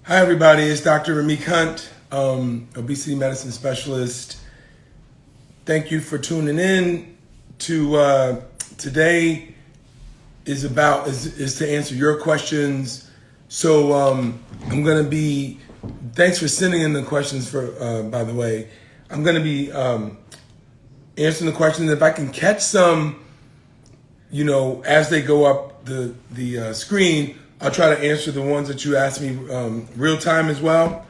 Hi, everybody. It's Dr. Ramik Hunt, obesity medicine specialist. Thank you for tuning in to today is to answer your questions. So I'm going to be, thanks for sending in the questions by the way. I'm going to be answering the questions. If I can catch some, as they go up the screen, I'll try to answer the ones that you asked me real time as well.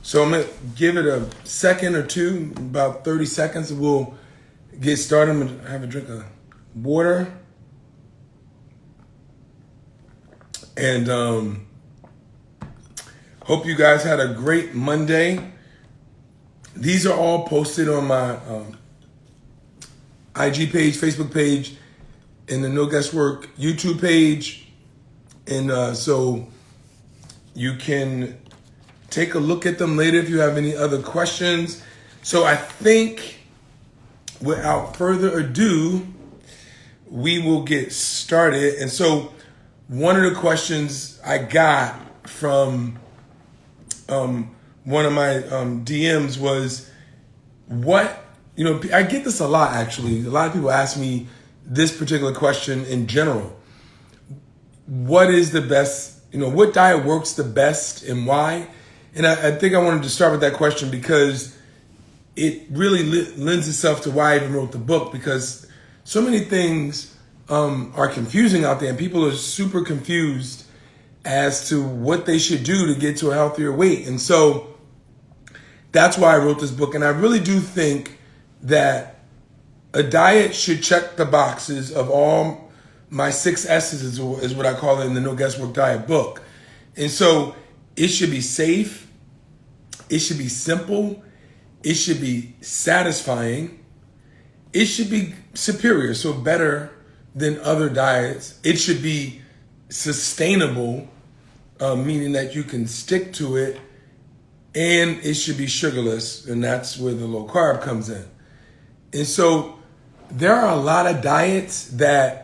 So I'm going to give it a second or two, about 30 seconds, and we'll get started. I'm going to have a drink of water. And hope you guys had a great Monday. These are all posted on my IG page, Facebook page, and the No Guesswork YouTube page. And so you can take a look at them later if you have any other questions. So I think without further ado, we will get started. And so one of the questions I got from one of my DMs was, I get this a lot actually. A lot of people ask me this particular question in general. What is the best, what diet works the best and why? And I think I wanted to start with that question because it really lends itself to why I even wrote the book, because so many things are confusing out there and people are super confused as to what they should do to get to a healthier weight. And so that's why I wrote this book. And I really do think that a diet should check the boxes of all my 6 S's is what I call it in the No Guesswork Diet book. And so it should be safe, it should be simple, it should be satisfying, it should be superior, so better than other diets. It should be sustainable, meaning that you can stick to it, and it should be sugarless, and that's where the low carb comes in. And so there are a lot of diets that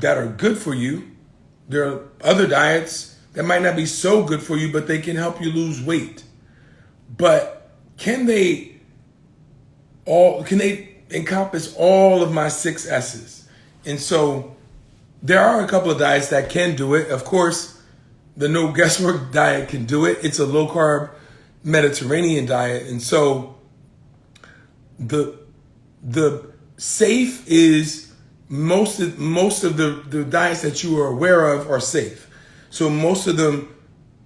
are good for you. There are other diets that might not be so good for you, but they can help you lose weight. But can they encompass all of my 6 S's? And so there are a couple of diets that can do it. Of course, the No Guesswork Diet can do it. It's a low carb Mediterranean diet. And so the safe is most of the diets that you are aware of are safe. So most of them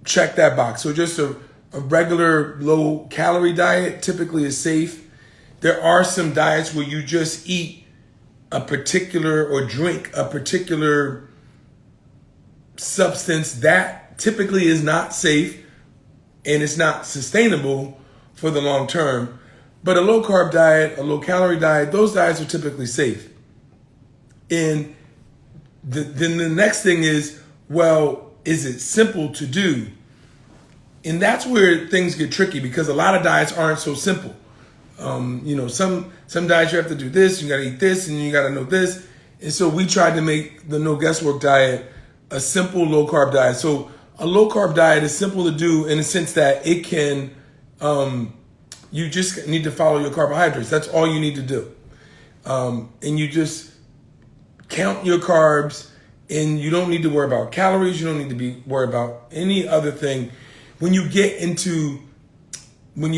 check that box. So just a regular low calorie diet typically is safe. There are some diets where you just eat a particular or drink a particular substance that typically is not safe and it's not sustainable for the long term. But a low carb diet, a low calorie diet, those diets are typically safe. And then the next thing is, well, is it simple to do? And that's where things get tricky, because a lot of diets aren't so simple. Some diets you have to do this, you got to eat this, and you got to know this. And so we tried to make the No Guesswork Diet a simple low carb diet. So a low carb diet is simple to do in the sense that it can, you just need to follow your carbohydrates. That's all you need to do. And you just count your carbs, and you don't need to worry about calories. You don't need to be worried about any other thing. When you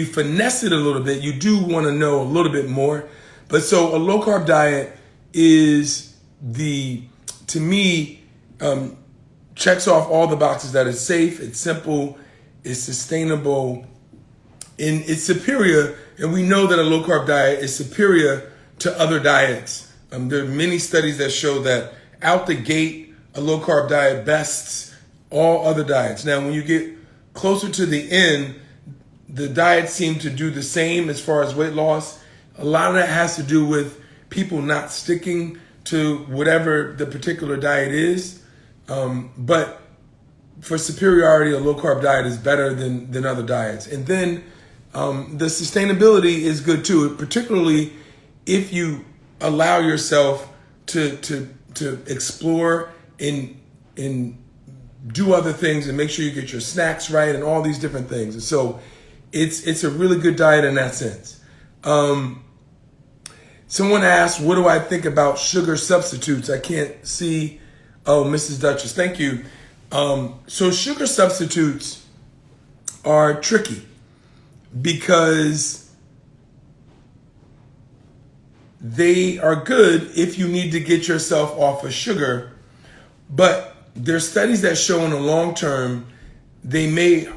finesse it a little bit, you do want to know a little bit more. But so a low carb diet is to me, checks off all the boxes that it's safe, it's simple, it's sustainable, and it's superior. And we know that a low carb diet is superior to other diets. There are many studies that show that out the gate, a low carb diet bests all other diets. Now, when you get closer to the end, the diets seem to do the same as far as weight loss. A lot of that has to do with people not sticking to whatever the particular diet is. But for superiority, a low carb diet is better than other diets. And then the sustainability is good too, particularly if you allow yourself to explore and do other things and make sure you get your snacks right and all these different things. And so it's a really good diet in that sense. Someone asked, what do I think about sugar substitutes? I can't see. Oh, Mrs. Duchess, thank you. So sugar substitutes are tricky because they are good if you need to get yourself off of sugar, but there's studies that show in the long term they may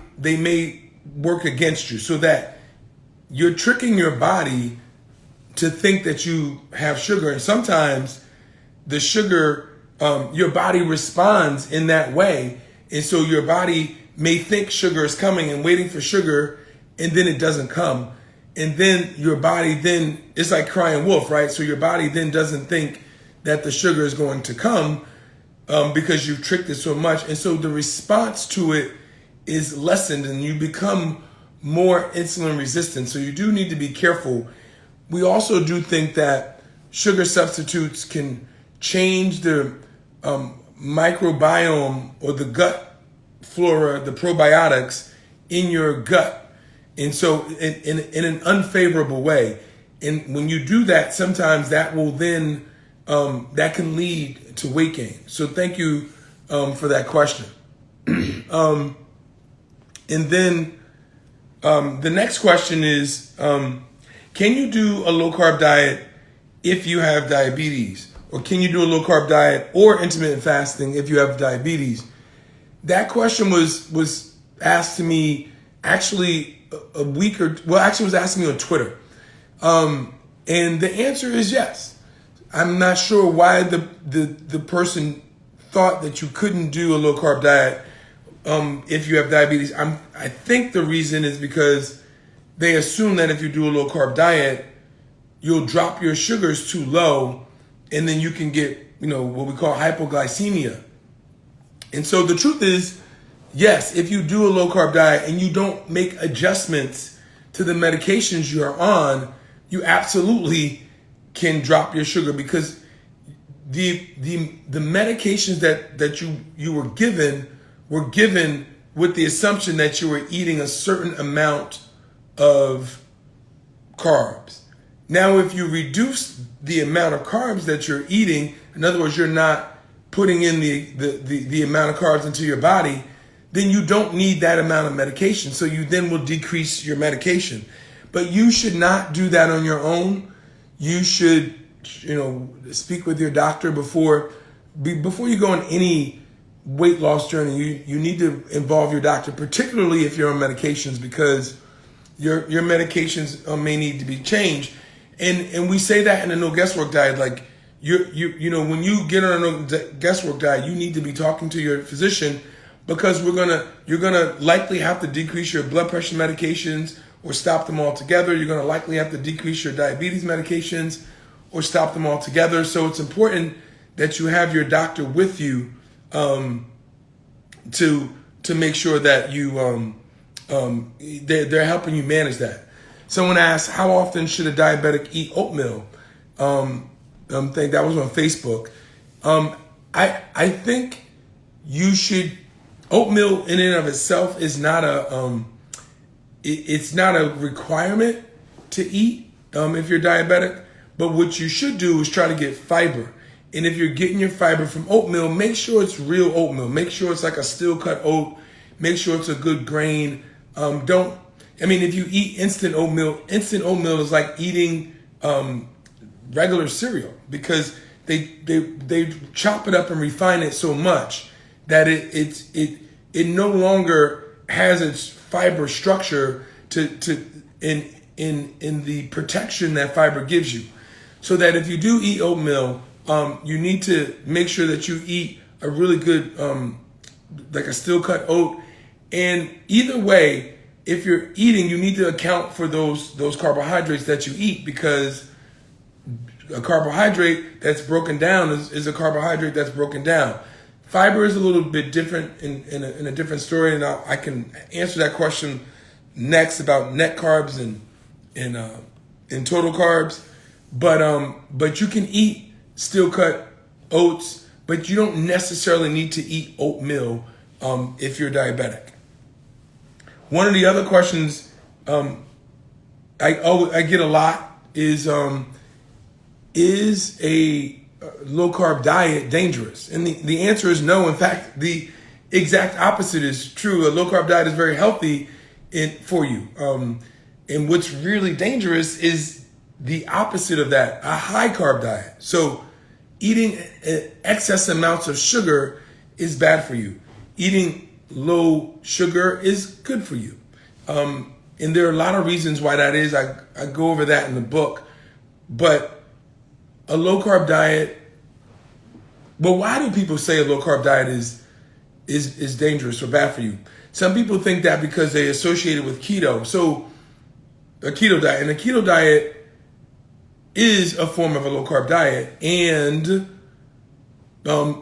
work against you, so that you're tricking your body to think that you have sugar, and sometimes the sugar, your body responds in that way, and so your body may think sugar is coming and waiting for sugar, and then it doesn't come. And then your body then, it's like crying wolf, right? So your body then doesn't think that the sugar is going to come because you've tricked it so much. And so the response to it is lessened and you become more insulin resistant. So you do need to be careful. We also do think that sugar substitutes can change the microbiome or the gut flora, the probiotics in your gut. And so in an unfavorable way. And when you do that, sometimes that will then, that can lead to weight gain. So thank you for that question. And then the next question is, can you do a low carb diet if you have diabetes? Or can you do a low carb diet or intermittent fasting if you have diabetes? That question was asked to me actually a week or, well, actually was asking me on Twitter. And the answer is yes. I'm not sure why the person thought that you couldn't do a low carb diet if you have diabetes. I think the reason is because they assume that if you do a low carb diet, you'll drop your sugars too low, and then you can get, what we call hypoglycemia. And so the truth is, yes, if you do a low carb diet and you don't make adjustments to the medications you are on, you absolutely can drop your sugar, because the medications that you were given with the assumption that you were eating a certain amount of carbs. Now, if you reduce the amount of carbs that you're eating, in other words, you're not putting in the amount of carbs into your body, then you don't need that amount of medication. So you then will decrease your medication. But you should not do that on your own. You should, speak with your doctor before you go on any weight loss journey. You need to involve your doctor, particularly if you're on medications, because your medications may need to be changed. And we say that in a no guesswork diet, like when you get on a no guesswork diet, you need to be talking to your physician, because you're gonna likely have to decrease your blood pressure medications or stop them altogether. You're gonna likely have to decrease your diabetes medications or stop them altogether. So it's important that you have your doctor with you to make sure that they're helping you manage that. Someone asked, how often should a diabetic eat oatmeal? Think that was on Facebook. I think you should. Oatmeal in and of itself is not it's not a requirement to eat if you're diabetic. But what you should do is try to get fiber. And if you're getting your fiber from oatmeal, make sure it's real oatmeal. Make sure it's like a steel cut oat. Make sure it's a good grain. If you eat instant oatmeal is like eating regular cereal, because they chop it up and refine it so much that it no longer has its fiber structure in the protection that fiber gives you. So that if you do eat oatmeal, you need to make sure that you eat a really good, like a steel cut oat. And either way, if you're eating, you need to account for those carbohydrates that you eat, because a carbohydrate that's broken down is a carbohydrate that's broken down. Fiber is a little bit different in a different story, and I can answer that question next about net carbs and total carbs. But you can eat steel cut oats, but you don't necessarily need to eat oatmeal if you're diabetic. One of the other questions I get a lot is a low carb diet dangerous? And the answer is no. In fact, the exact opposite is true. A low carb diet is very healthy for you. And what's really dangerous is the opposite of that, a high carb diet. So eating excess amounts of sugar is bad for you. Eating low sugar is good for you. And there are a lot of reasons why that is. I go over that in the book. But a low carb diet, well, why do people say a low carb diet is dangerous or bad for you? Some people think that because they associate it with keto. So a keto diet, and a keto diet is a form of a low carb diet and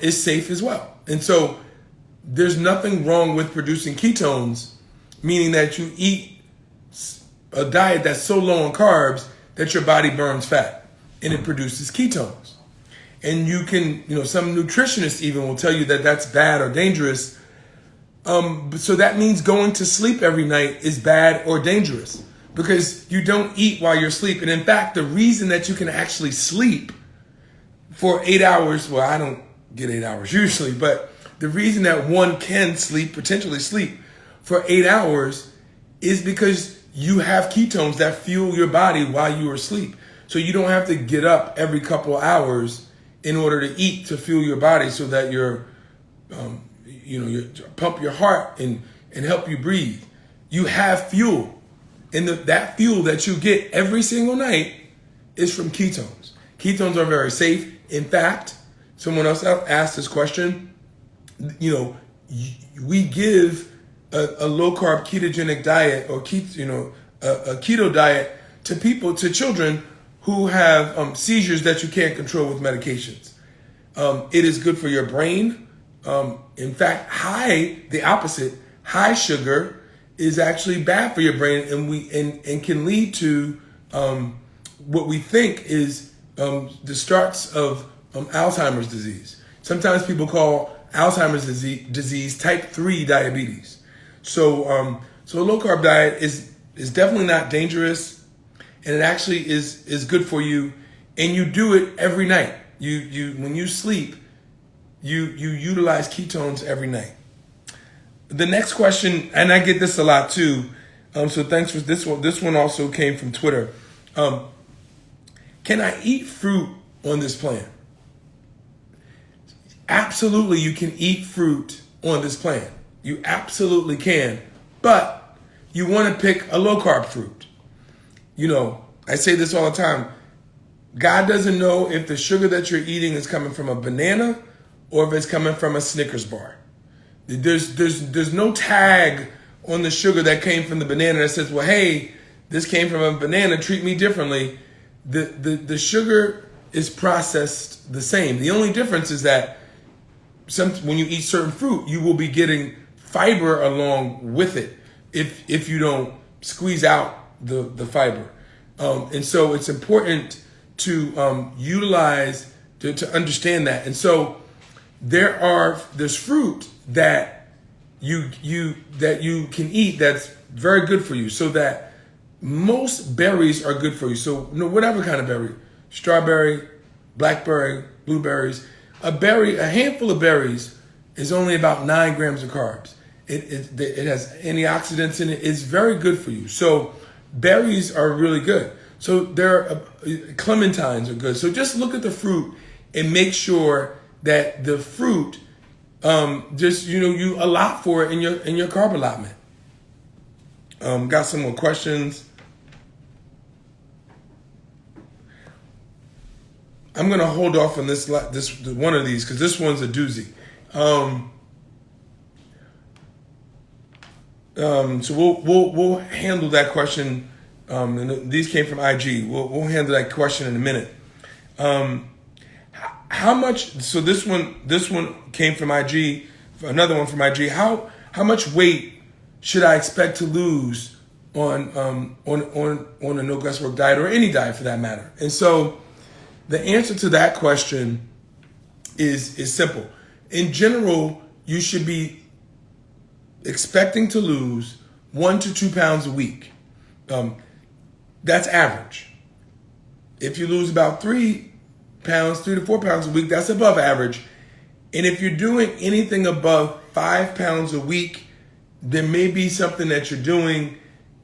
is safe as well. And so there's nothing wrong with producing ketones, meaning that you eat a diet that's so low on carbs that your body burns fat and it produces ketones. And you can, some nutritionists even will tell you that that's bad or dangerous. So that means going to sleep every night is bad or dangerous because you don't eat while you're sleeping. In fact, the reason that you can actually sleep for 8 hours, well, I don't get 8 hours usually, but the reason that one can potentially sleep for 8 hours is because you have ketones that fuel your body while you are asleep. So you don't have to get up every couple of hours in order to eat to fuel your body so that you pump your heart and help you breathe. You have fuel. And that fuel that you get every single night is from ketones. Ketones are very safe. In fact, someone else asked this question. We give a low carb ketogenic diet or a keto diet to children who have seizures that you can't control with medications. It is good for your brain. In fact, the opposite, high sugar is actually bad for your brain and can lead to what we think is the starts of Alzheimer's disease. Sometimes people call Alzheimer's disease type 3 diabetes. So a low carb diet is definitely not dangerous, and it actually is good for you. And you do it every night. When you sleep, you utilize ketones every night. The next question, and I get this a lot too. So thanks for this one. This one also came from Twitter. Can I eat fruit on this plan? Absolutely, you can eat fruit on this plan. You absolutely can, but you want to pick a low carb fruit. I say this all the time. God doesn't know if the sugar that you're eating is coming from a banana or if it's coming from a Snickers bar. There's no tag on the sugar that came from the banana that says, well, hey, this came from a banana, treat me differently. The sugar is processed the same. The only difference is that when you eat certain fruit, you will be getting fiber along with it if you don't squeeze out the fiber. And so it's important to utilize, to understand that. And so there's fruit that you can eat that's very good for you. So that most berries are good for you. So whatever kind of berry, strawberry, blackberry, blueberries, a handful of berries is only about 9 grams of carbs. It has antioxidants in it. It's very good for you. So berries are really good. So clementines are good. So just look at the fruit and make sure that the fruit, you allot for it in your carb allotment. Got some more questions. I'm gonna hold off on this one of these because this one's a doozy. So we'll handle that question. And these came from IG. We'll handle that question in a minute. How much? So this one came from IG. Another one from IG. How much weight should I expect to lose on a no guesswork diet or any diet for that matter? And so the answer to that question is simple. In general, you should be expecting to lose 1 to 2 pounds a week. That's average. If you lose about 3 to 4 pounds a week, that's above average. And if you're doing anything above 5 pounds a week, there may be something that you're doing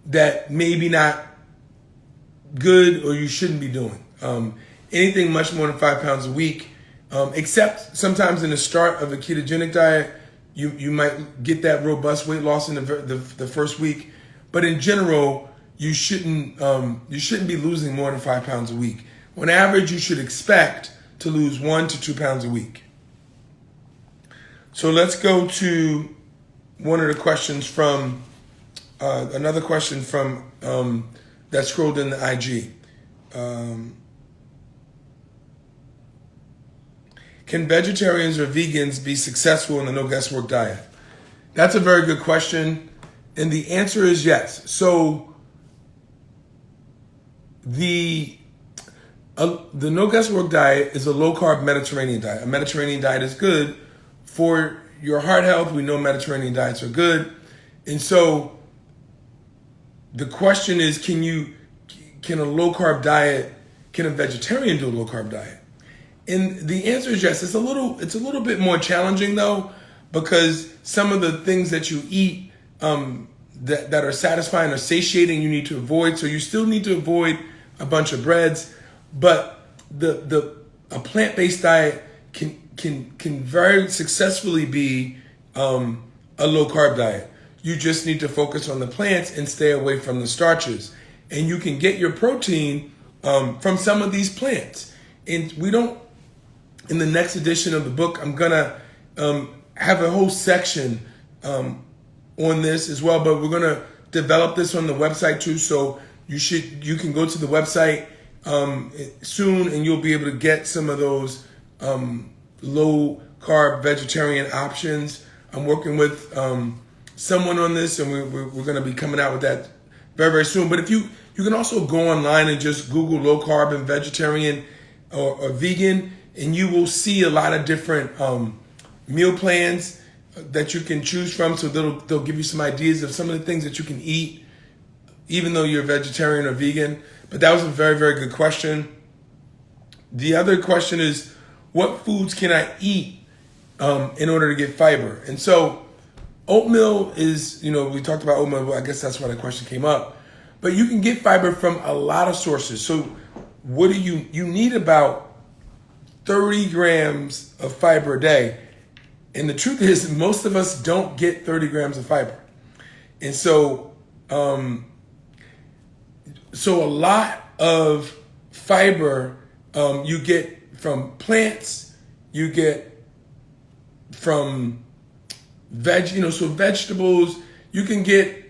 that maybe not good or you shouldn't be doing. Anything much more than 5 pounds a week, except sometimes in the start of a ketogenic diet, you might get that robust weight loss in the first week. But in general, you shouldn't be losing more than 5 pounds a week. On average, you should expect to lose 1 to 2 pounds a week. So let's go to one of the questions from another question from that scrolled in the IG. Can vegetarians or vegans be successful in the no guesswork diet? That's a very good question, and the answer is yes. So the no guesswork diet is a low carb Mediterranean diet. A Mediterranean diet is good for your heart health. We know Mediterranean diets are good, and so the question is, can a low carb diet? Can a vegetarian do a low carb diet? And the answer is yes. It's a little bit more challenging though, because some of the things that you eat that are satisfying or satiating, you need to avoid. So you still need to avoid a bunch of breads, but a plant-based diet can very successfully be a low carb diet. You just need to focus on the plants and stay away from the starches, and you can get your protein from some of these plants. And we don't. In the next edition of the book, I'm gonna have a whole section on this as well, but we're gonna develop this on the website too. So you can go to the website soon, and you'll be able to get some of those low carb vegetarian options. I'm working with someone on this, and we're gonna be coming out with that very, very soon. But if you can also go online and just Google low carb and vegetarian or vegan, and you will see a lot of different meal plans that you can choose from. So they'll give you some ideas of some of the things that you can eat, even though you're vegetarian or vegan. But that was a very, very good question. The other question is, what foods can I eat in order to get fiber? And so oatmeal is, we talked about oatmeal, I guess that's why the question came up. But you can get fiber from a lot of sources. So what do you need about 30 grams of fiber a day. And the truth is, most of us don't get 30 grams of fiber. And so, a lot of fiber you get from plants, you get from vegetables, you can get,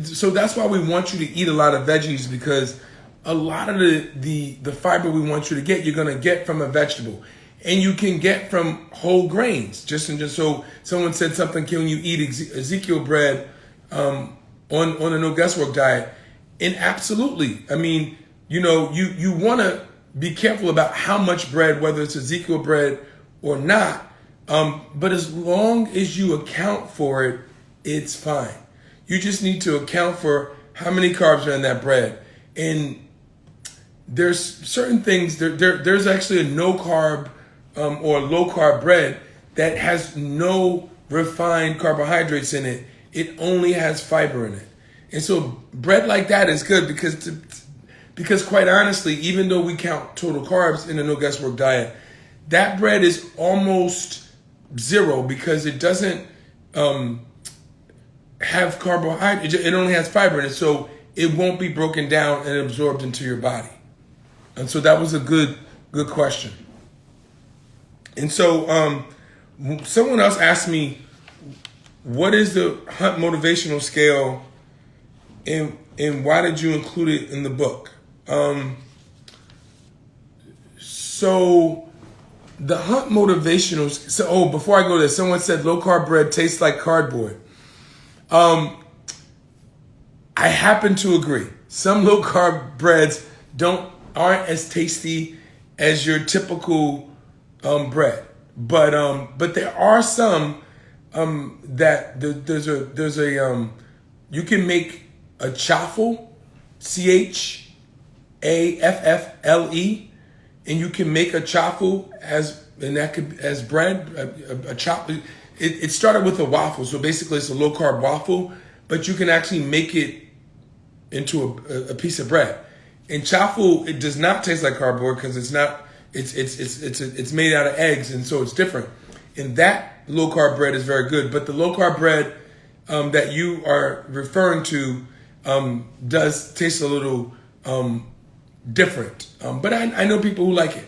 so that's why we want you to eat a lot of veggies, because a lot of the fiber we want you to get, you're going to get from a vegetable. And you can get from whole grains. Just so someone said something, can you eat Ezekiel bread on a no guesswork diet? And absolutely. I mean, you want to be careful about how much bread, whether it's Ezekiel bread or not. But as long as you account for it, it's fine. You just need to account for how many carbs are in that bread. And there's certain things, there's actually a no carb or low carb bread that has no refined carbohydrates in it. It only has fiber in it. And so bread like that is good because quite honestly, even though we count total carbs in a no guesswork diet, that bread is almost zero because it doesn't have carbohydrate. It only has fiber in it, so it won't be broken down and absorbed into your body. And so that was a good question. And so someone else asked me, what is the Hunt motivational scale and why did you include it in the book? So the Hunt motivational, before I go there, someone said low carb bread tastes like cardboard. I happen to agree. Some low carb breads aren't as tasty as your typical bread, but there are some that there's a you can make a chaffle, CHAFFLE, and you can make a chaffle as bread, a chaffle. It started with a waffle, so basically it's a low carb waffle, but you can actually make it into a piece of bread. And chaffle, it does not taste like cardboard because it's not. It's made out of eggs, and so it's different. And that low carb bread is very good, but the low carb bread that you are referring to does taste a little different. But I know people who like it.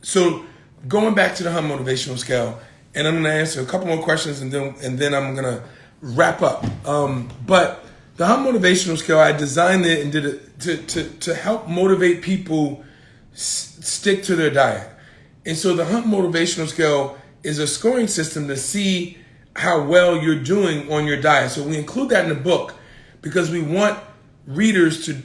So going back to the HUM motivational scale, and I'm going to answer a couple more questions, and then I'm going to wrap up. But the HUM motivational scale, I designed it and did it to help motivate people stick to their diet. And so the HUM motivational scale is a scoring system to see how well you're doing on your diet. So we include that in the book because we want readers to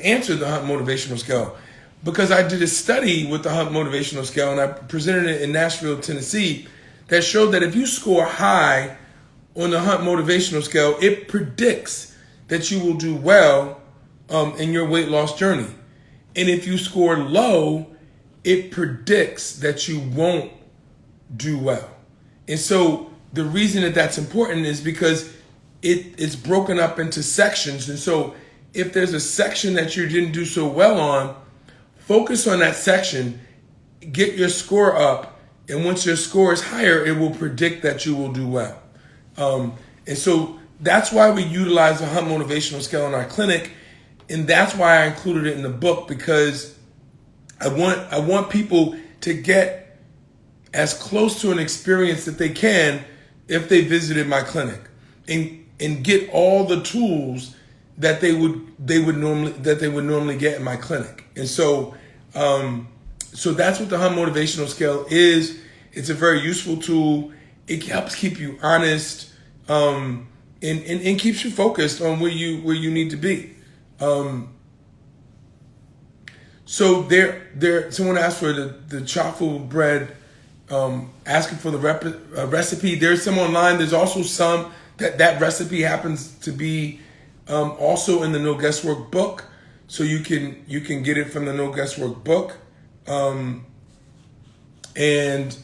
answer the HUM motivational scale. Because I did a study with the HUM motivational scale and I presented it in Nashville, Tennessee, that showed that if you score high on the HUM motivational scale, it predicts that you will do well in your weight loss journey. And if you score low, it predicts that you won't do well. And so the reason that that's important is because it's broken up into sections. And so if there's a section that you didn't do so well on, focus on that section, get your score up, and once your score is higher, it will predict that you will do well. And so that's why we utilize the HUM motivational scale in our clinic, and that's why I included it in the book, because I want people to get as close to an experience that they can if they visited my clinic, and get all the tools that they would normally get in my clinic. And so so that's what the HUM motivational scale is. It's a very useful tool. It helps keep you honest, and keeps you focused on where you need to be. So someone asked for the chaffle bread, asking for the recipe. There's some online. There's also some that recipe happens to be also in the No Guesswork book. So you can get it from the No Guesswork book. And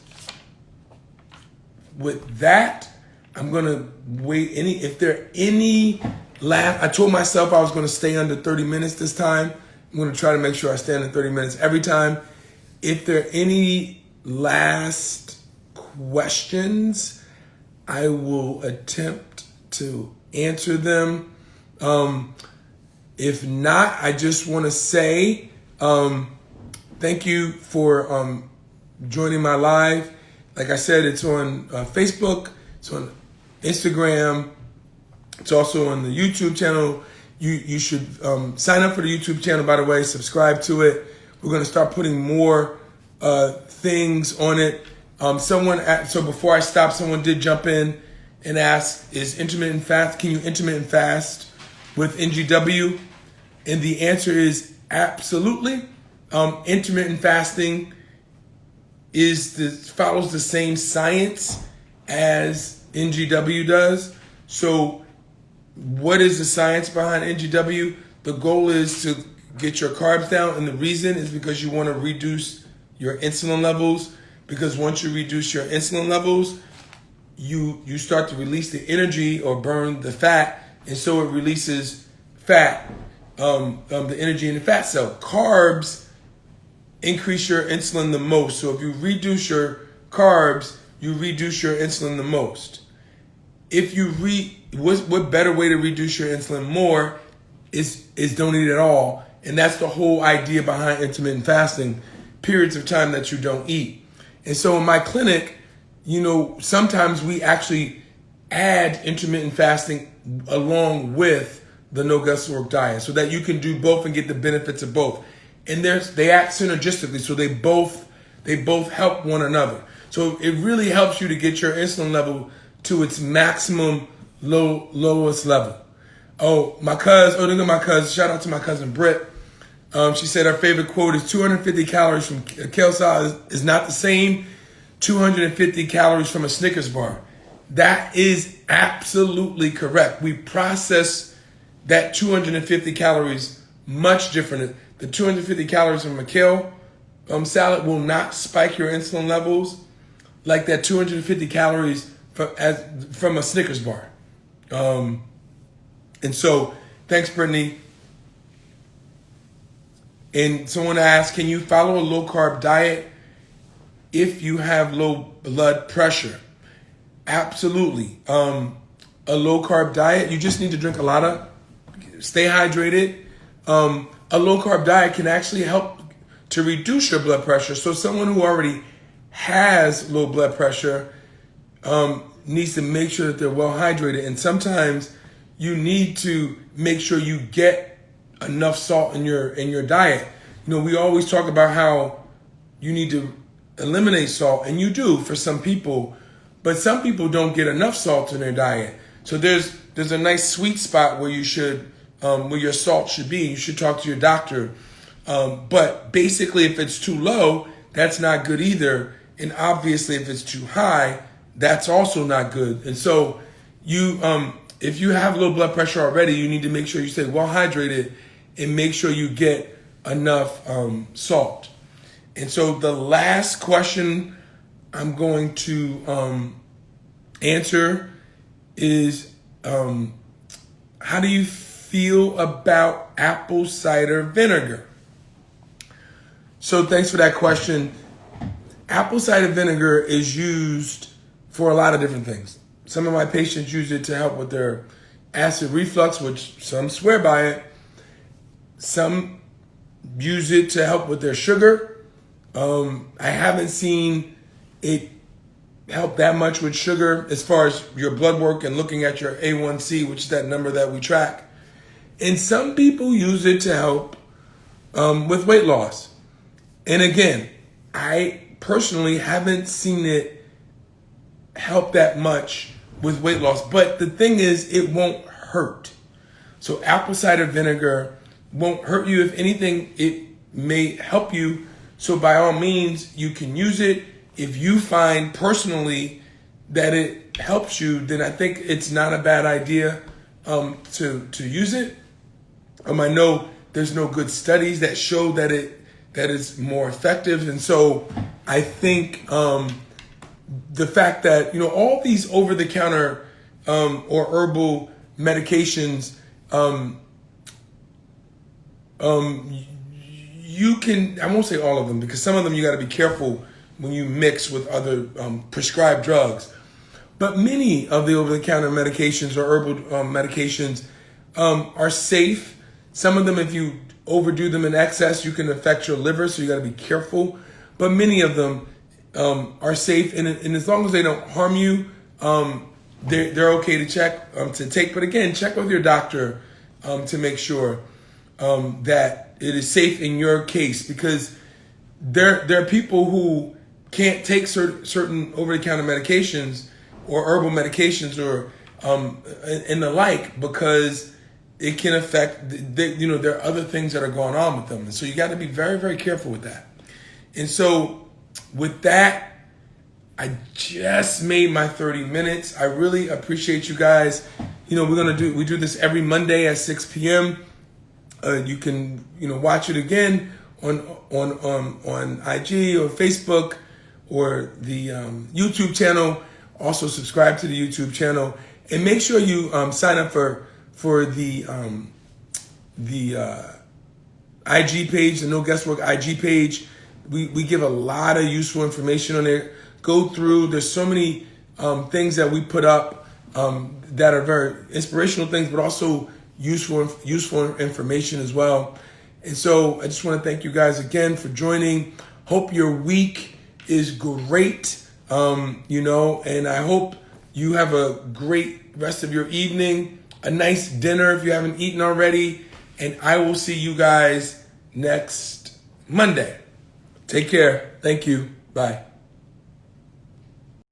with that, I'm gonna wait. If there are any last, I told myself I was gonna stay under 30 minutes this time. I'm gonna try to make sure I stay under 30 minutes every time. If there are any last questions, I will attempt to answer them. If not, I just want to say thank you for joining my live. Like I said, it's on Facebook, it's on Instagram, it's also on the YouTube channel. You should sign up for the YouTube channel, by the way, subscribe to it. We're going to start putting more things on it. So before I stop, someone did jump in and ask, can you intermittent fast with NGW? And the answer is absolutely. Intermittent fasting follows the same science as NGW does. So what is the science behind NGW? The goal is to get your carbs down, and the reason is because you want to reduce your insulin levels, because once you reduce your insulin levels, you start to release the energy or burn the fat, and so it releases fat, the energy in the fat cell. Carbs increase your insulin the most. So if you reduce your carbs, you reduce your insulin the most. If you what better way to reduce your insulin more is don't eat at all. And that's the whole idea behind intermittent fasting, periods of time that you don't eat. And so in my clinic, sometimes we actually add intermittent fasting along with the No Guesswork Diet so that you can do both and get the benefits of both. And they act synergistically, so they both help one another. So it really helps you to get your insulin level to its maximum lowest level. Look at my cousin. Shout out to my cousin Britt. She said her favorite quote is 250 calories from kale salad is not the same 250 calories from a Snickers bar. That is absolutely correct. We process that 250 calories much different. The 250 calories from a kale salad will not spike your insulin levels like that 250 calories from a Snickers bar. And so, thanks, Brittany. And someone asked, can you follow a low-carb diet if you have low blood pressure? Absolutely. A low-carb diet, you just need to drink a lot of, stay hydrated. A low-carb diet can actually help to reduce your blood pressure. So someone who already has low blood pressure needs to make sure that they're well hydrated. And sometimes you need to make sure you get enough salt in your diet. You know, we always talk about how you need to eliminate salt, and you do for some people, but some people don't get enough salt in their diet. So there's a nice sweet spot where you should where your salt should be. You should talk to your doctor. But basically, if it's too low, that's not good either. And obviously, if it's too high, that's also not good. And so you if you have low blood pressure already, you need to make sure you stay well hydrated and make sure you get enough salt. And so the last question I'm going to answer is, how do you feel about apple cider vinegar? So thanks for that question. Apple cider vinegar is used for a lot of different things. Some of my patients use it to help with their acid reflux, which some swear by it. Some use it to help with their sugar. I haven't seen it help that much with sugar as far as your blood work and looking at your A1C, which is that number that we track. And some people use it to help with weight loss. And again, I personally haven't seen it help that much with weight loss. But the thing is, it won't hurt. So apple cider vinegar won't hurt you. If anything, it may help you. So by all means, you can use it. If you find personally that it helps you, then I think it's not a bad idea to use it. I know there's no good studies that show that it's more effective. And so I think the fact that, you know, all these over-the-counter or herbal medications, you can, I won't say all of them, because some of them you got to be careful when you mix with other prescribed drugs. But many of the over-the-counter medications or herbal medications are safe. Some of them, if you overdo them in excess, you can affect your liver, so you got to be careful. But many of them are safe, and as long as they don't harm you, they're okay to take. But again, check with your doctor to make sure that it is safe in your case, because there are people who can't take certain over-the-counter medications or herbal medications or and the like, because it can affect, there are other things that are going on with them. And so you got to be very, very careful with that. And so with that, I just made my 30 minutes. I really appreciate you guys. We do this every Monday at 6 p.m. You can, watch it again on IG or Facebook or the YouTube channel. Also subscribe to the YouTube channel, and make sure you sign up for the IG page, the No Guesswork IG page. We give a lot of useful information on there. Go through. There's so many things that we put up that are very inspirational things, but also useful information as well. And so I just want to thank you guys again for joining. Hope your week is great, and I hope you have a great rest of your evening, a nice dinner if you haven't eaten already, and I will see you guys next Monday. Take care. Thank you. Bye.